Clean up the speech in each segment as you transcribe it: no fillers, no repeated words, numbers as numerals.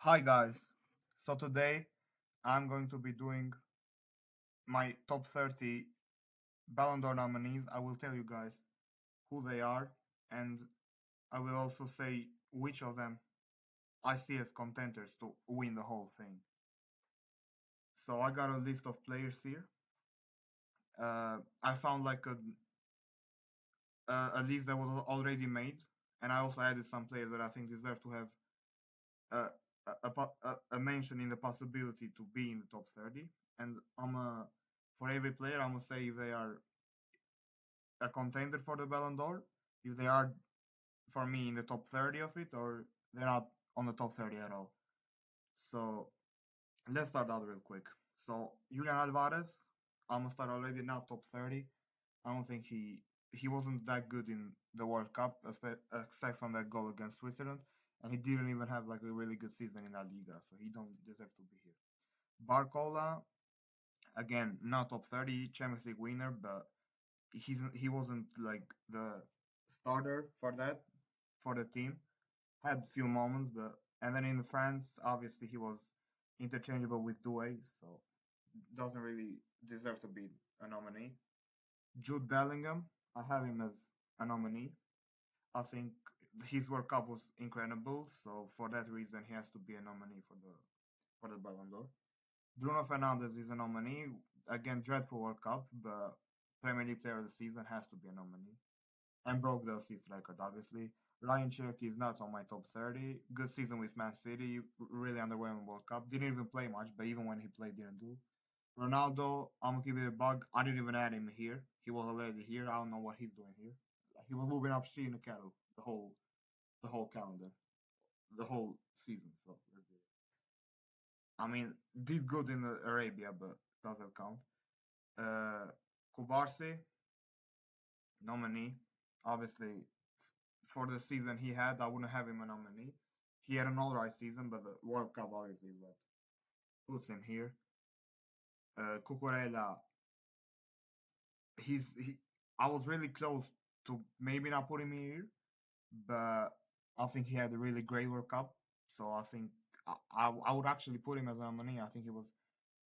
Hi guys. So today I'm going to be doing my top 30 Ballon d'Or nominees. I will tell you guys who they are and I will also say which of them I see as contenders to win the whole thing. So I got a list of players here. I found like a list that was already made, and I also added some players that I think deserve to have uh, a mention in the possibility to be in the top 30. And for every player, I'm gonna say if they are a contender for the Ballon d'Or, if they are for me in the top 30 of it, or they're not on the top 30 at all. So let's start out real quick. So Julian Alvarez, I'm gonna start already now top 30. I don't think he wasn't that good in the World Cup, aside from that goal against Switzerland, and he didn't even have like a really good season in La Liga, so he don't deserve to be here. Barcola, again, not top 30, Champions League winner, but he wasn't like the starter for the team. Had few moments, but and then in France, obviously he was interchangeable with Doué, so doesn't really deserve to be a nominee. Jude Bellingham, I have him as a nominee. I think his World Cup was incredible, so for that reason he has to be a nominee for the Ballon d'Or. Bruno Fernandes is a nominee. Again, dreadful World Cup, but Premier League Player of the Season has to be a nominee. And broke the assist record, obviously. Ryan Cherky is not on my top 30. Good season with Man City. Really underwhelming World Cup. Didn't even play much, but even when he played, didn't do. Ronaldo, I'm gonna give it a bug. I didn't even add him here. He was already here. I don't know what he's doing here. He was moving up she in the cattle the whole calendar, the whole season. So let's do it. I mean, did good in Arabia, but doesn't count. Uh, Kubarsi, nominee. Obviously, for the season he had, I wouldn't have him a nominee. He had an alright season, but the World Cup obviously is what puts him here. Cucurella, he. I was really close to maybe not putting him here, but I think he had a really great World Cup. So I think I would actually put him as a nominee. I think he was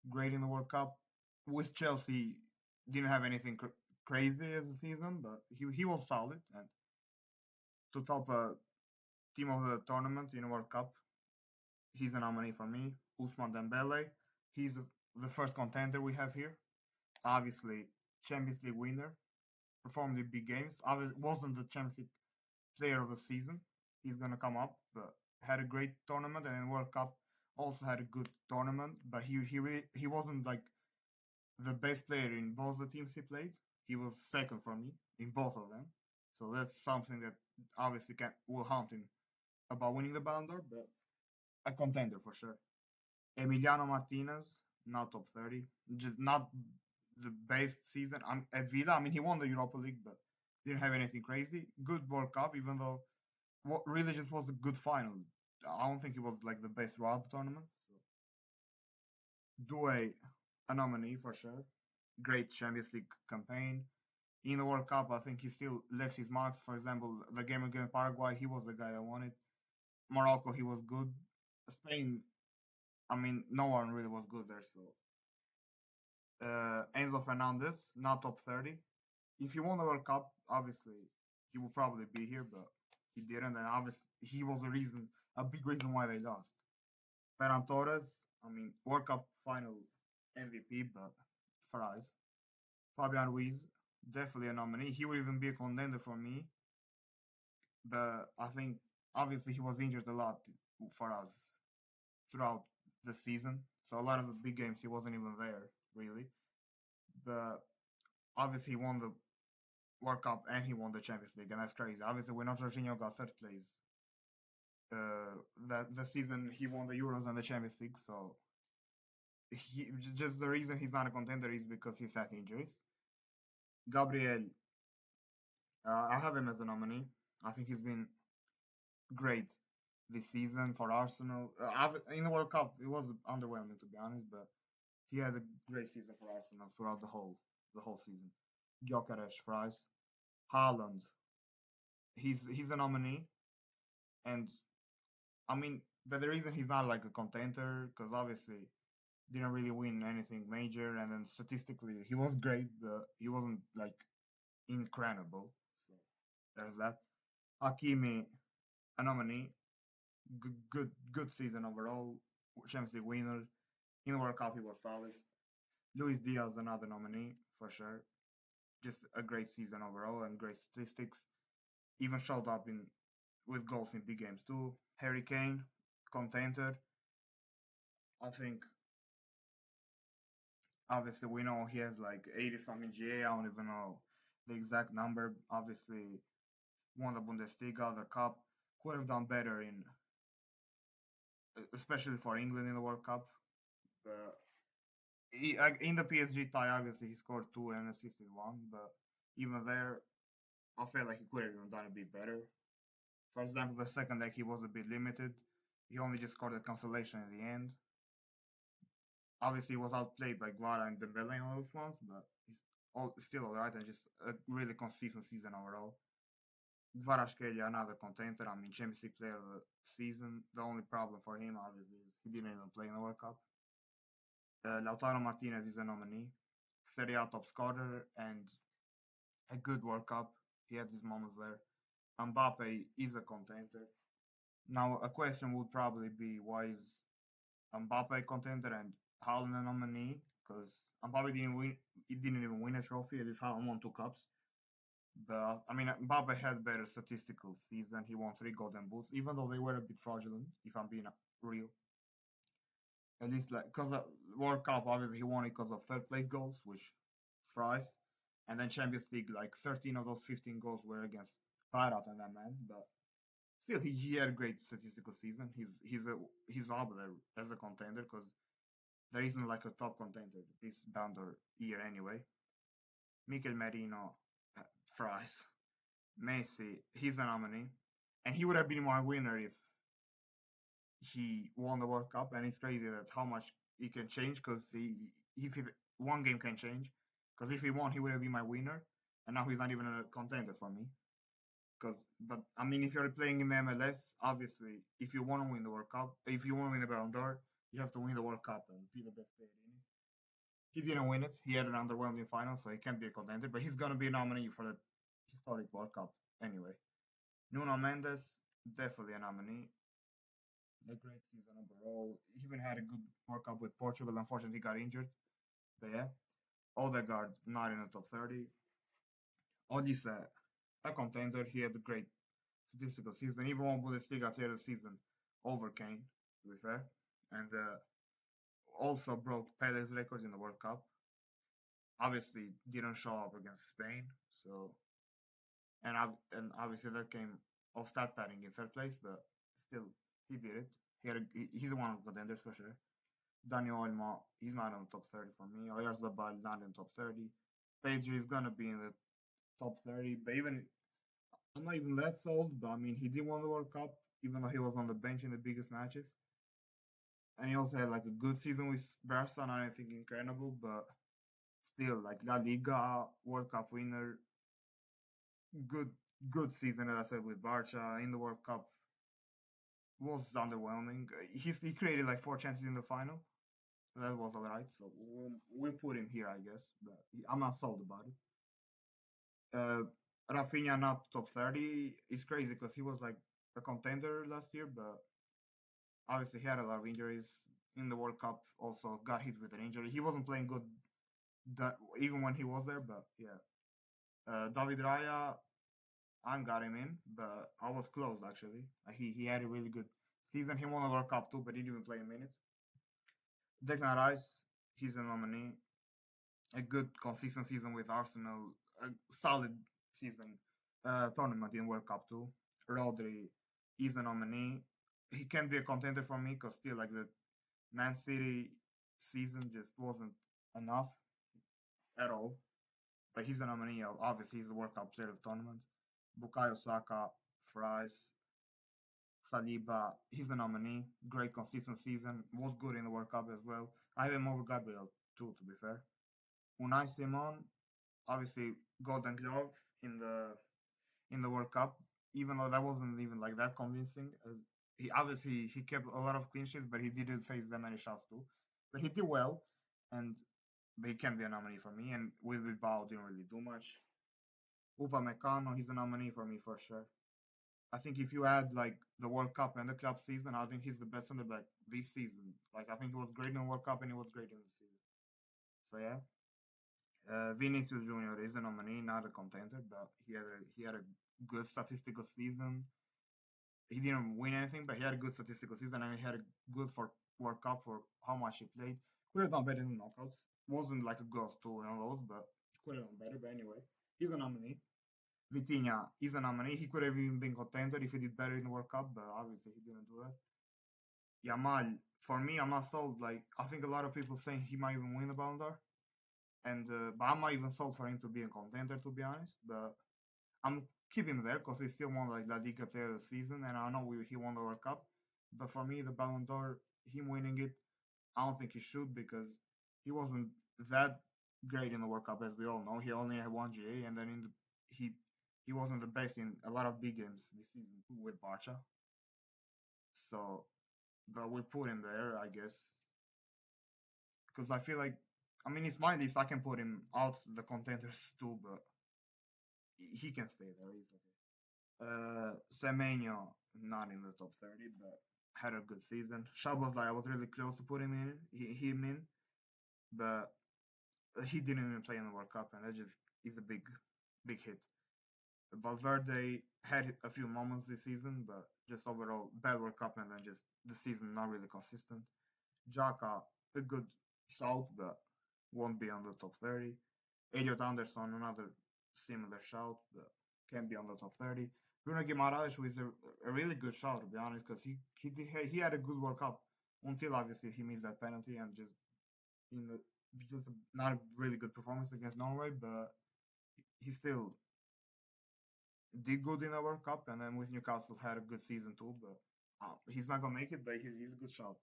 great in the World Cup. With Chelsea, didn't have anything crazy as a season, but he was solid and to top a team of the tournament in the World Cup. He's a nominee for me. Ousmane Dembele. He's the first contender we have here. Obviously, Champions League winner. Performed in big games. Obviously, wasn't the Champions League player of the season. He's gonna come up, but had a great tournament and in World Cup also had a good tournament. But he wasn't like the best player in both the teams he played. He was second for me in both of them. So that's something that obviously will haunt him about winning the Ballon d'Or, but a contender for sure. Emiliano Martinez, not top 30. Just not the best season. At Villa, I mean, he won the Europa League, but didn't have anything crazy. Good World Cup, even though what really just was a good final. I don't think it was like the best throughout the tournament. So, Doué, a nominee for sure. Great Champions League campaign. In the World Cup, I think he still left his marks. For example, the game against Paraguay, he was the guy I wanted. Morocco, he was good. Spain, I mean, no one really was good there. So Enzo Fernandez, not top 30. If he won the World Cup, obviously he would probably be here, but he didn't, and obviously he was a big reason why they lost. Ferran Torres, I mean, World Cup final MVP, but fries. Fabian Ruiz, definitely a nominee. He would even be a contender for me, but I think obviously he was injured a lot for us throughout the season. So a lot of the big games he wasn't even there really. But obviously he won the World Cup and he won the Champions League, and that's crazy. Obviously, when Jorginho got third place, that the season he won the Euros and the Champions League, so just the reason he's not a contender is because he's had injuries. Gabriel, I have him as a nominee. I think he's been great this season for Arsenal. In the World Cup, it was underwhelming to be honest, but he had a great season for Arsenal throughout the whole season. Gyökeres, fries. Haaland, he's a nominee, and I mean but the reason he's not like a contender, because obviously didn't really win anything major, and then statistically he was great, but he wasn't like incredible. So there's that. Hakimi, a nominee, good season overall. Champions League winner. In the World Cup, he was solid. Luis Diaz, another nominee for sure. Just a great season overall and great statistics. Even showed up in with goals in big games too. Harry Kane, contender. I think obviously we know he has like 80 something GA. I don't even know the exact number. Obviously won the Bundesliga, the cup. Could have done better in, especially for England in the World Cup. But in the PSG tie, obviously he scored two and assisted one. But even there, I felt like he could have even done a bit better. For example, the second leg he was a bit limited. He only just scored a consolation in the end. Obviously, he was outplayed by Guara and Dembele on those ones, but still alright and just a really consistent season overall. Kvaratskhelia, another contender. I mean, Champions League player of the season. The only problem for him, obviously, is he didn't even play in the World Cup. Lautaro Martinez is a nominee. Serie A top scorer and a good World Cup. He had his moments there. Mbappe is a contender. Now, a question would probably be why is Mbappe a contender and Haaland a nominee? Because Mbappe didn't win, he didn't even win a trophy. At least Haaland won two cups. But I mean, Mbappe had better statistical season. He won three Golden Boots, even though they were a bit fraudulent. If I'm being real, at least like because World Cup, obviously he won it because of third place goals, which fries, and then Champions League, like 13 of those 15 goals were against Barat and that man. But still, he had a great statistical season. He's up there as a contender because there isn't like a top contender this Ballon d'Or year anyway. Mikel Merino, fries. Messi, he's a nominee, and he would have been my winner if he won the World Cup. And it's crazy that how much he can change because if he, one game can change. Because if he won, he would have been my winner, and now he's not even a contender for me. But I mean, if you're playing in the MLS, obviously, if you want to win the World Cup, if you want to win the Ballon d'Or, you have to win the World Cup and be the best player in it. He didn't win it. He had an underwhelming final, so he can't be a contender. But he's gonna be a nominee for the historic World Cup anyway. Nuno Mendes, definitely a nominee. A great season overall. He even had a good World Cup with Portugal. Unfortunately, he got injured. But yeah, Odegaard not in the top 30. Olise, a contender. He had a great statistical season. Even won Bundesliga player of the season over Kane, to be fair. And also broke Pele's record in the World Cup. Obviously, didn't show up against Spain. So, and obviously that came off stat padding in third place, but still, he did it. He's one of the contenders for sure. Daniel Olmo, he's not in the top 30 for me. Oyarzabal, not in the top 30. Pedri is gonna be in the top 30, but even I'm not even that sold. But I mean, he did win the World Cup, even though he was on the bench in the biggest matches, and he also had like a good season with Barca. Not anything incredible, but still like La Liga World Cup winner, good good season as I said with Barca in the World Cup was underwhelming. He created like four chances in the final. That was alright. So we'll put him here, I guess. But I'm not sold about it. Uh, Rafinha not top 30 is crazy because he was like a contender last year, but obviously he had a lot of injuries in the World Cup. Also got hit with an injury. He wasn't playing good even when he was there, but yeah. David Raya, I got him in, but I was close actually. He had a really good season. He won the World Cup too, but he didn't even play a minute. Declan Rice, he's a nominee. A good consistent season with Arsenal, a solid season tournament in World Cup too. Rodri is a nominee. He can be a contender for me because still like the Man City season just wasn't enough at all. But he's a nominee. Obviously, he's the World Cup player of the tournament. Bukayo Saka, Fries, Saliba, he's a nominee. Great consistent season. Was good in the World Cup as well. I have him over Gabriel too, to be fair. Unai Simon, obviously Golden Glove in the World Cup, even though that wasn't even like that convincing. As He obviously he kept a lot of clean sheets, but he didn't face that many shots too. But he did well, and but he can be a nominee for me. And with Bilbao, didn't really do much. Upamecano, he's a nominee for me for sure. I think if you add like the World Cup and the club season, I think he's the best center back this season. Like I think he was great in the World Cup and he was great in the season. So yeah, Vinicius Junior is a nominee, not a contender, but he had a good statistical season. He didn't win anything, but he had a good statistical season and he had a good for World Cup for how much he played. Could have done better in the knockouts. Wasn't like a ghost tool and all those, but he could have done better. But anyway, he's a nominee. Vitinha is a nominee. He could have even been contender if he did better in the World Cup, but obviously he didn't do that. Yamal, for me, I'm not sold. Like I think a lot of people saying he might even win the Ballon d'Or, and but I'm not even sold for him to be a contender to be honest. But I'm keeping him there because he still won like La Liga Player of the Season, and I know he won the World Cup. But for me, the Ballon d'Or, him winning it, I don't think he should because he wasn't that great in the World Cup, as we all know. He only had one GA, and then he wasn't the best in a lot of big games this season too with Barca. So, but we put him there, I guess, because I feel like, I mean, it's my list. I can put him out the contenders too, but he can stay there. He's okay. Semenyo, not in the top 30, but had a good season. Shabazz, I was really close to put him in, but he didn't even play in the World Cup, and that just is a big hit. Valverde had a few moments this season, but just overall bad World Cup, and then just the season not really consistent. Jaka, a good shout, but won't be on the top 30. Elliot Anderson, another similar shout, but can be on the top 30. Bruno Guimaraes, who is a really good shout, to be honest, because he had a good World Cup until obviously he missed that penalty and you know just not a really good performance against Norway, but he still did good in the World Cup, and then with Newcastle had a good season too. But he's not gonna make it, but he's a good shout.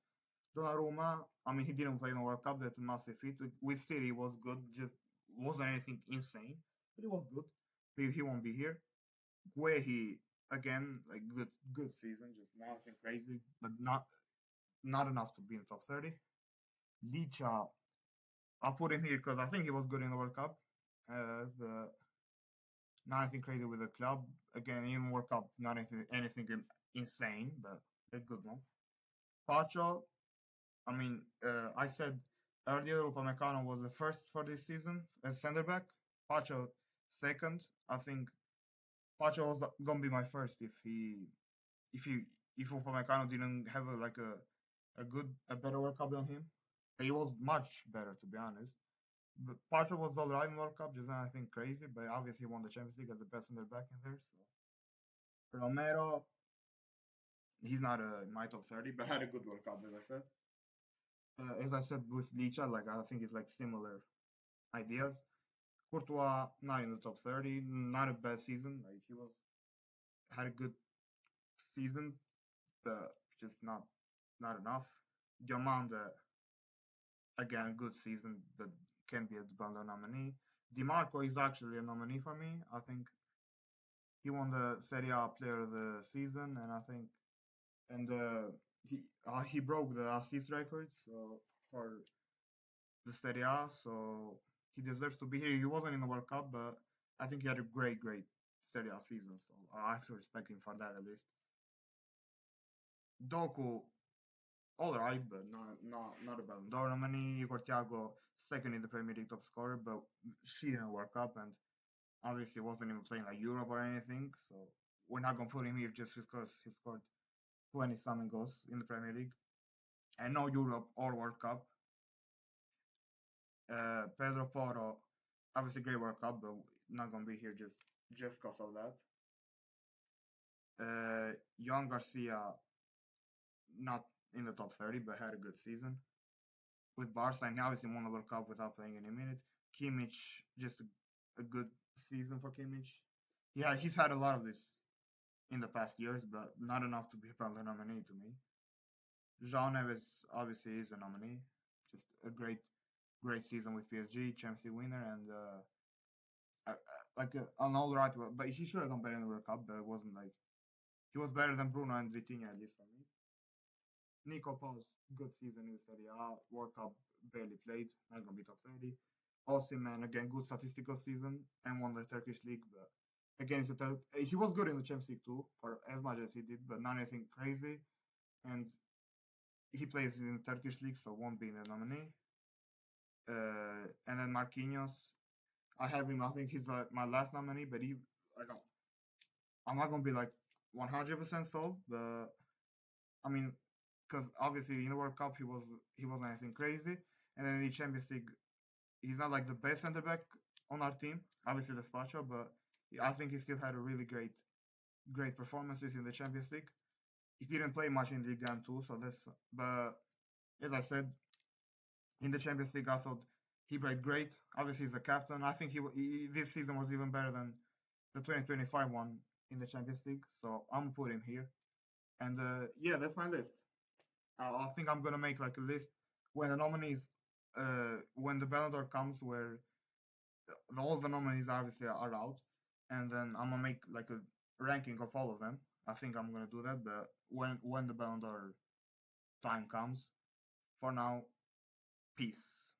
Donnarumma, I mean, he didn't play in the World Cup. That's a massive feat. With City, it was good. Just wasn't anything insane, but it was good. He won't be here. Guehi, again, like good season, just nothing crazy, but not enough to be in top 30. Licha, I'll put him here because I think he was good in the World Cup. But nothing crazy with the club. Again, in World Cup, not anything insane, but a good one. Pacho, I mean, I said earlier Upamecano was the first for this season as center back. Pacho second. I think Pacho was gonna be my first if he if Upamecano didn't have a better World Cup than him. He was much better to be honest. But Pacho was alright in World Cup, just nothing crazy. But obviously he won the Champions League as the best center back in there. So Romero, he's not in my top 30, but had a good World Cup as I said. As I said with Licha, like I think it's like similar ideas. Courtois not in the top 30, not a bad season. Like he was had a good season, but just not enough. Diomande again good season, but can be a Ballon d'Or nominee. Di Marco is actually a nominee for me. I think he won the Serie A Player of the Season, and I think and he broke the assist record so for the Serie A, so he deserves to be here. He wasn't in the World Cup, but I think he had a great Serie A season, so I have to respect him for that at least. Doku, all right, but not a Ballon d'Or nominee. Igor Thiago, second in the Premier League top scorer, but she didn't World Cup, and obviously wasn't even playing like Europe or anything, so we're not gonna put him here just because he scored 20 something goals in the Premier League. And no Europe or World Cup. Pedro Porro, obviously great World Cup, but not gonna be here just because of that. Young Garcia, not in the top 30, but had a good season with Barca, and obviously won the World Cup without playing any minute. Kimmich, just a good season for Kimmich. Yeah, he's had a lot of this in the past years, but not enough to be a Ballon nominee to me. João Neves obviously is a nominee. Just a great season with PSG, Champions League winner, and like an all right, but he should have done better in the World Cup. But it wasn't like He was better than Bruno and Vitinha at least for me. Nico Paul's good season in Serie A. World Cup barely played. Not gonna be top 30. Osimhen again good statistical season and won the Turkish league, but again he was good in the Champions League too for as much as he did, but not anything crazy. And he plays in the Turkish league, so won't be in the nominee. And then Marquinhos, I have him. I think he's like my last nominee, but he like I'm not gonna be like 100% sold, but I mean, because obviously in the World Cup he wasn't anything crazy, and then in the Champions League he's not like the best center back on our team. Obviously the Spacho, but I think he still had a really great performances in the Champions League. He didn't play much in Ligue 1 too, so that's but as I said in the Champions League I thought he played great. Obviously he's the captain. I think he this season was even better than the 2025 one in the Champions League, so I'm putting him here. And yeah, that's my list. I think I'm gonna make like a list when the nominees, when the Ballon d'Or comes, where all the nominees obviously are out, and then I'm gonna make like a ranking of all of them. I think I'm gonna do that, but when the Ballon d'Or time comes, for now, peace.